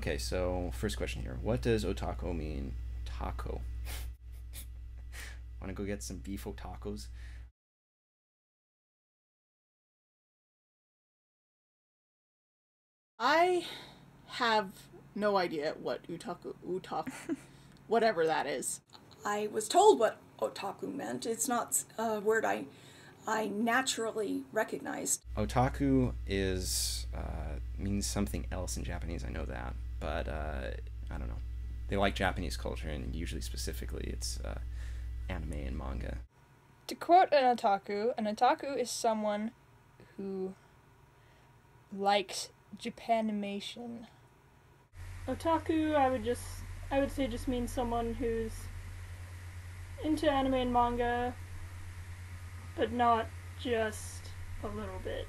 Okay, so first question here. What does otaku mean? Taco. Want to go get some beef tacos? I have no idea what whatever that is. I was told what otaku meant. It's not a word I naturally recognized. Otaku is means something else in Japanese. I know that, but I don't know. They like Japanese culture, and usually specifically, it's anime and manga. To quote an otaku is someone who likes Japanimation. Otaku, I would say just means someone who's into anime and manga, but not just a little bit.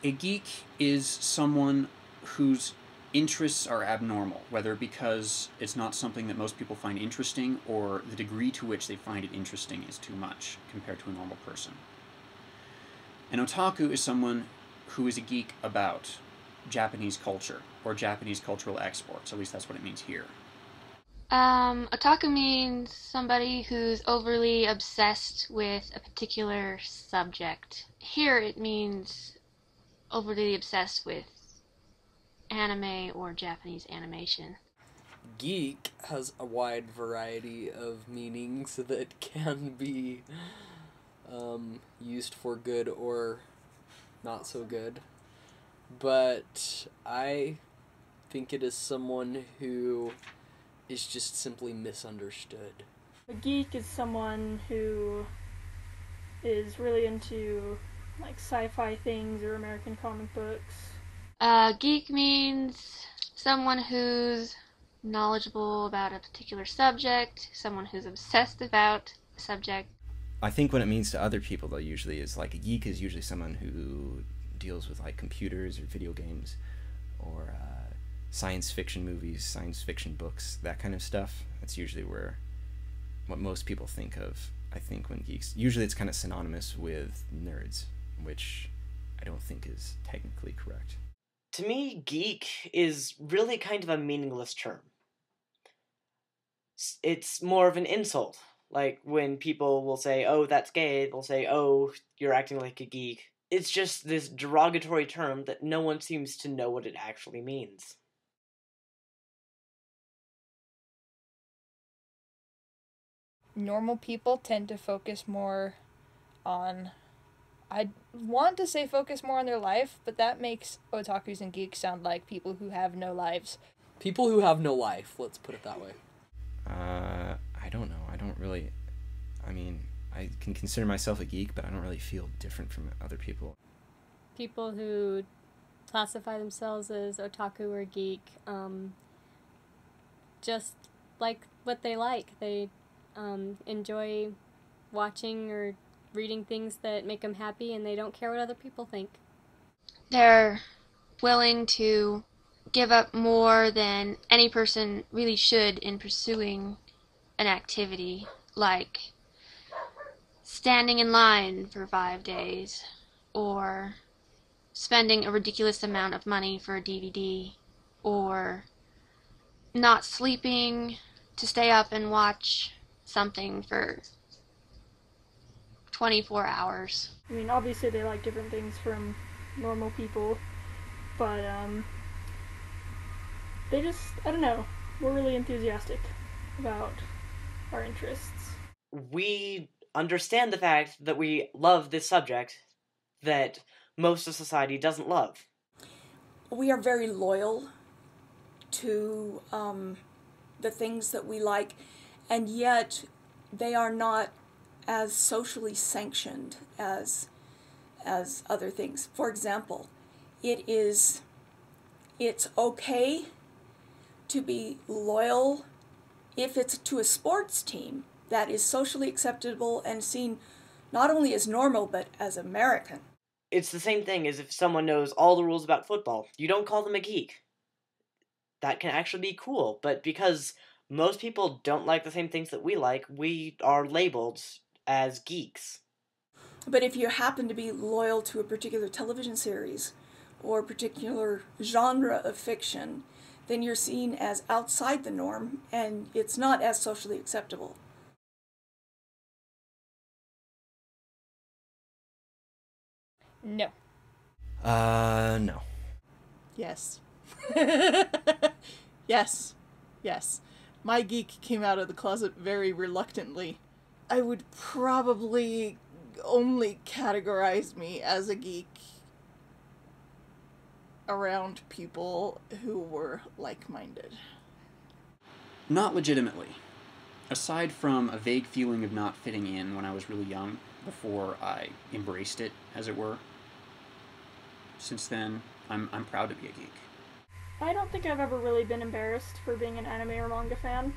A geek is someone whose interests are abnormal, whether because it's not something that most people find interesting or the degree to which they find it interesting is too much compared to a normal person. An otaku is someone who is a geek about Japanese culture or Japanese cultural exports. At least that's what it means here. Otaku means somebody who's overly obsessed with a particular subject. Here it means overly obsessed with anime or Japanese animation. Geek has a wide variety of meanings that can be used for good or not so good. But I think it is someone who is just simply misunderstood. A geek is someone who is really into like sci-fi things or American comic books. Geek means someone who's knowledgeable about a particular subject, someone who's obsessed about a subject. I think what it means to other people, though, usually is like a geek is usually someone who deals with like computers or video games or science fiction movies, science fiction books, that kind of stuff. That's usually what most people think of, I think, when geeks. Usually it's kind of synonymous with nerds, which I don't think is technically correct. To me, geek is really kind of a meaningless term. It's more of an insult. Like when people will say, oh, that's gay, they'll say, oh, you're acting like a geek. It's just this derogatory term that no one seems to know what it actually means. Normal people tend to focus more on, I want to say focus more on their life, but that makes otakus and geeks sound like people who have no lives. People who have no life, let's put it that way. I don't know. I can consider myself a geek, but I don't really feel different from other people. People who classify themselves as otaku or geek just like what they like. They enjoy watching or reading things that make them happy, and they don't care what other people think. They're willing to give up more than any person really should in pursuing an activity, like standing in line for 5 days, or spending a ridiculous amount of money for a DVD, or not sleeping to stay up and watch something for 24 hours. I mean, obviously they like different things from normal people, but they just, I don't know, we're really enthusiastic about our interests. We understand the fact that we love this subject that most of society doesn't love. We are very loyal to the things that we like, and yet they are not as socially sanctioned as other things. For example, it's okay to be loyal if it's to a sports team that is socially acceptable and seen not only as normal but as American. It's the same thing as if someone knows all the rules about football. You don't call them a geek. That can actually be cool, but because most people don't like the same things that we are labeled as geeks. But if you happen to be loyal to a particular television series or a particular genre of fiction, then you're seen as outside the norm, and it's not as socially acceptable. No. No. Yes. Yes. Yes. My geek came out of the closet very reluctantly. I would probably only categorize me as a geek around people who were like-minded. Not legitimately. Aside from a vague feeling of not fitting in when I was really young, before I embraced it, as it were, since then, I'm proud to be a geek. I don't think I've ever really been embarrassed for being an anime or manga fan.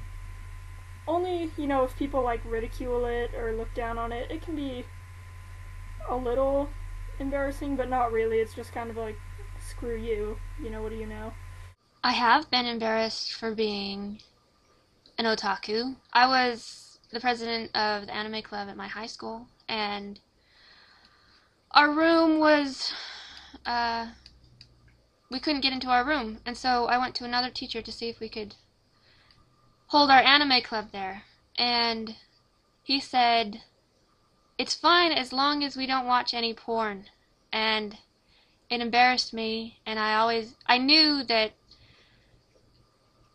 Only, if people like ridicule it or look down on it, it can be a little embarrassing, but not really. It's just kind of like, screw you, what do you know? I have been embarrassed for being an otaku. I was the president of the anime club at my high school, and our room was, we couldn't get into our room, and so I went to another teacher to see if we could hold our anime club there, and he said, "It's fine as long as we don't watch any porn," and it embarrassed me, and I knew that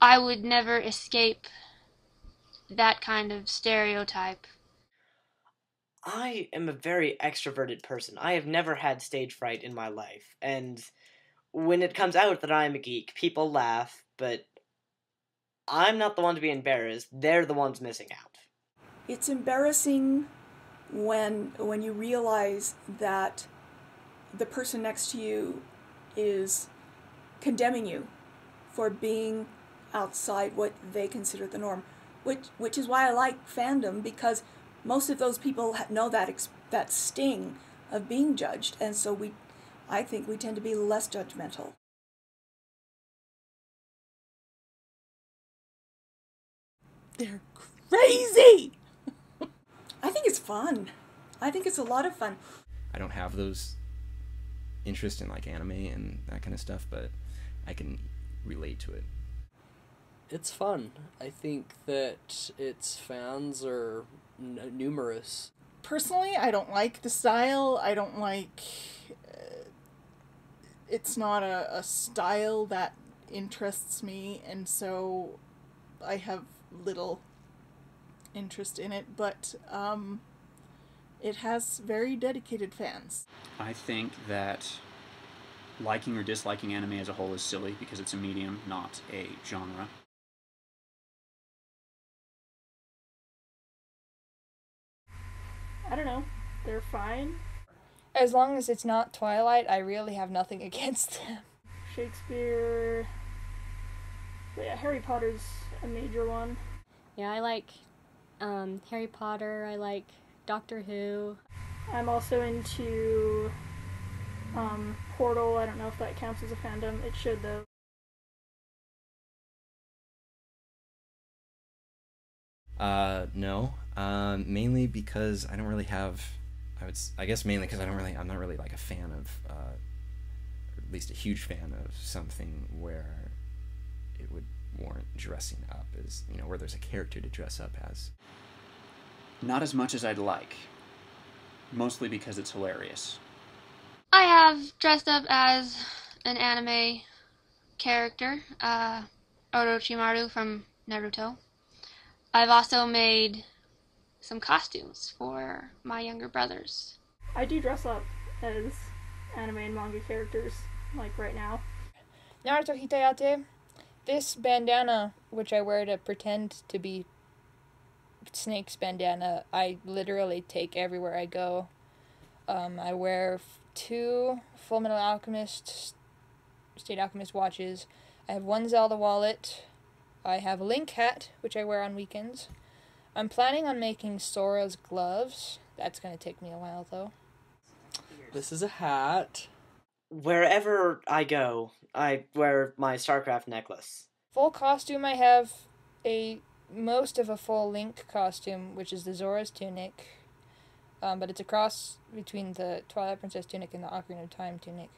I would never escape that kind of stereotype. I am a very extroverted person. I have never had stage fright in my life, and when it comes out that I'm a geek, people laugh, but I'm not the one to be embarrassed. They're the ones missing out. It's embarrassing when you realize that the person next to you is condemning you for being outside what they consider the norm, which is why I like fandom, because most of those people know that sting of being judged, and so I think we tend to be less judgmental. They're crazy! I think it's fun. I think it's a lot of fun. I don't have those interests in like anime and that kind of stuff, but I can relate to it. It's fun. I think that its fans are numerous. Personally, I don't like the style. I don't like... it's not a style that interests me, and so I have little interest in it, but it has very dedicated fans. I think that liking or disliking anime as a whole is silly because it's a medium, not a genre. I don't know. They're fine. As long as it's not Twilight, I really have nothing against them. Shakespeare. But yeah, Harry Potter's a major one. Yeah, I like Harry Potter. I like Doctor Who. I'm also into Portal. I don't know if that counts as a fandom. It should, though. No. Mainly because I don't really have. I guess mainly because I'm not really like a fan of, or at least a huge fan of something where it would warrant dressing up as, where there's a character to dress up as. Not as much as I'd like. Mostly because it's hilarious. I have dressed up as an anime character, Orochimaru from Naruto. I've also made some costumes for my younger brothers. I do dress up as anime and manga characters, like right now. Naruto Hitayate, this bandana, which I wear to pretend to be Snake's bandana, I literally take everywhere I go. I wear 2 Full Metal Alchemist, State Alchemist watches. I have 1 Zelda wallet. I have a Link hat, which I wear on weekends. I'm planning on making Sora's gloves. That's going to take me a while, though. This is a hat. Wherever I go, I wear my StarCraft necklace. Full costume, I have most of a full Link costume, which is the Zora's tunic. But it's a cross between the Twilight Princess tunic and the Ocarina of Time tunic.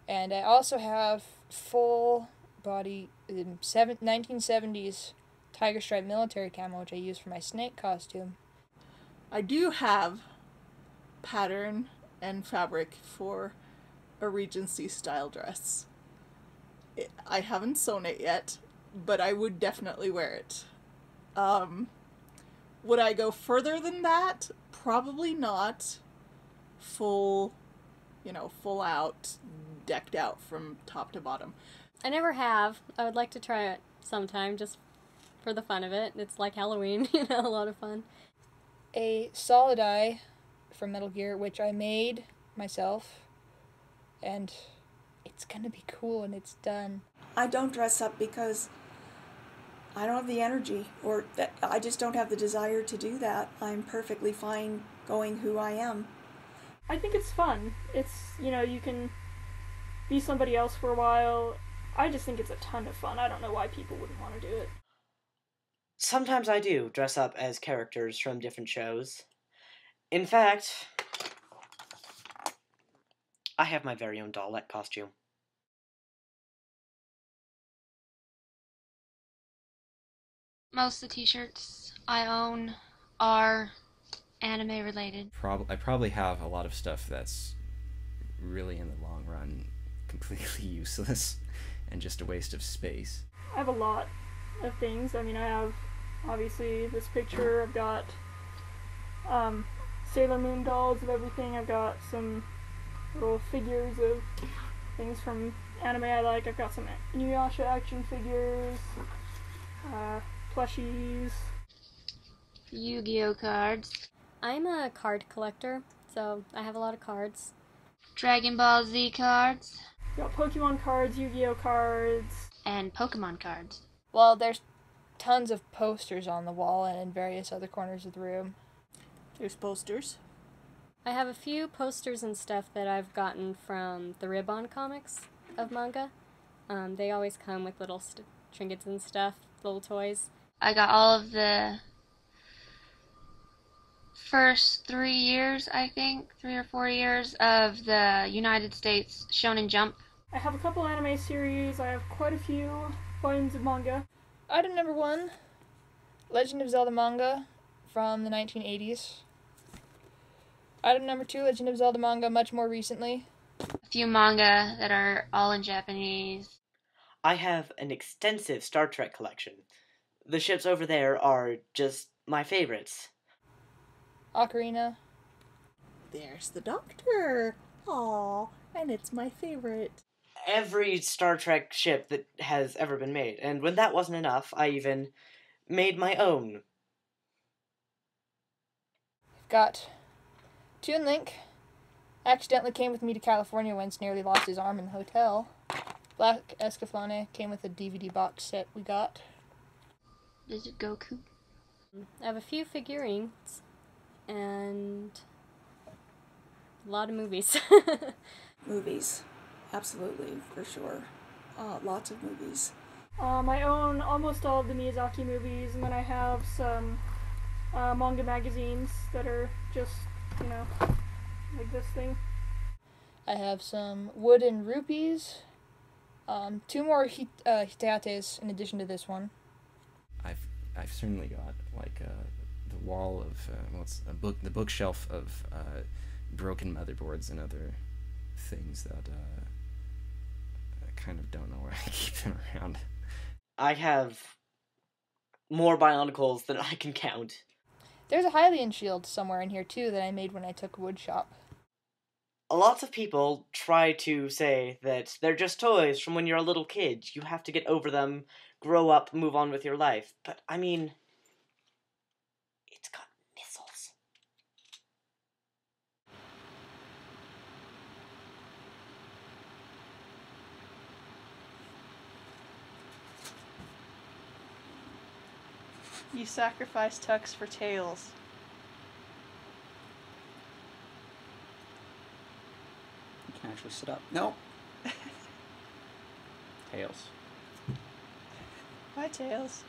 And I also have full body 1970s tiger stripe military camo, which I use for my snake costume. I do have pattern and fabric for a Regency style dress. I haven't sewn it yet, but I would definitely wear it. Would I go further than that? Probably not. Full out, decked out from top to bottom. I never have. I would like to try it sometime, just for the fun of it. It's like Halloween, a lot of fun. A solid eye from Metal Gear, which I made myself, and it's gonna be cool when it's done. I don't dress up because I don't have the energy, or that I just don't have the desire to do that. I'm perfectly fine going who I am. I think it's fun. It's, you can be somebody else for a while. I just think it's a ton of fun. I don't know why people wouldn't want to do it. Sometimes I do dress up as characters from different shows. In fact, I have my very own Dalek costume. Most of the t-shirts I own are anime related. I probably have a lot of stuff that's really, in the long run, completely useless and just a waste of space. I have a lot of things. I mean, I have, obviously, this picture. I've got Sailor Moon dolls of everything. I've got some little figures of things from anime I like. I've got some Inuyasha action figures, plushies. Yu-Gi-Oh cards. I'm a card collector, so I have a lot of cards. Dragon Ball Z cards. Got Pokemon cards, Yu-Gi-Oh cards. And Pokemon cards. Well, there's tons of posters on the wall and in various other corners of the room. There's posters. I have a few posters and stuff that I've gotten from the Ribbon comics of manga. They always come with little trinkets and stuff, little toys. I got all of the first 3 years, I think, 3 or 4 years of the United States Shonen Jump. I have a couple anime series. I have quite a few volumes of manga. Item number 1, Legend of Zelda manga from the 1980s. Item number 2, Legend of Zelda manga much more recently. A few manga that are all in Japanese. I have an extensive Star Trek collection. The ships over there are just my favorites. Ocarina. There's the Doctor. Aw, and it's my favorite. Every Star Trek ship that has ever been made, and when that wasn't enough, I even made my own. Got Toon Link. Accidentally came with me to California once, nearly lost his arm in the hotel. Black Escaflowne came with a DVD box set we got. Visit Goku. I have a few figurines and a lot of movies. Movies, absolutely, for sure. Lots of movies. I own almost all of the Miyazaki movies, and then I have some manga magazines that are just, like this thing. I have some wooden rupees. 2 more hitates in addition to this one. I've certainly got like the wall of it's the bookshelf of broken motherboards and other things that I kind of don't know where I keep them around. I have more Bionicles than I can count. There's a Hylian shield somewhere in here too that I made when I took wood shop. Lots of people try to say that they're just toys from when you're a little kid. You have to get over them, grow up, move on with your life. But, I mean, it's got missiles. You sacrifice Tux for Tails. You can actually sit up. No. Tails. Bye, Tails.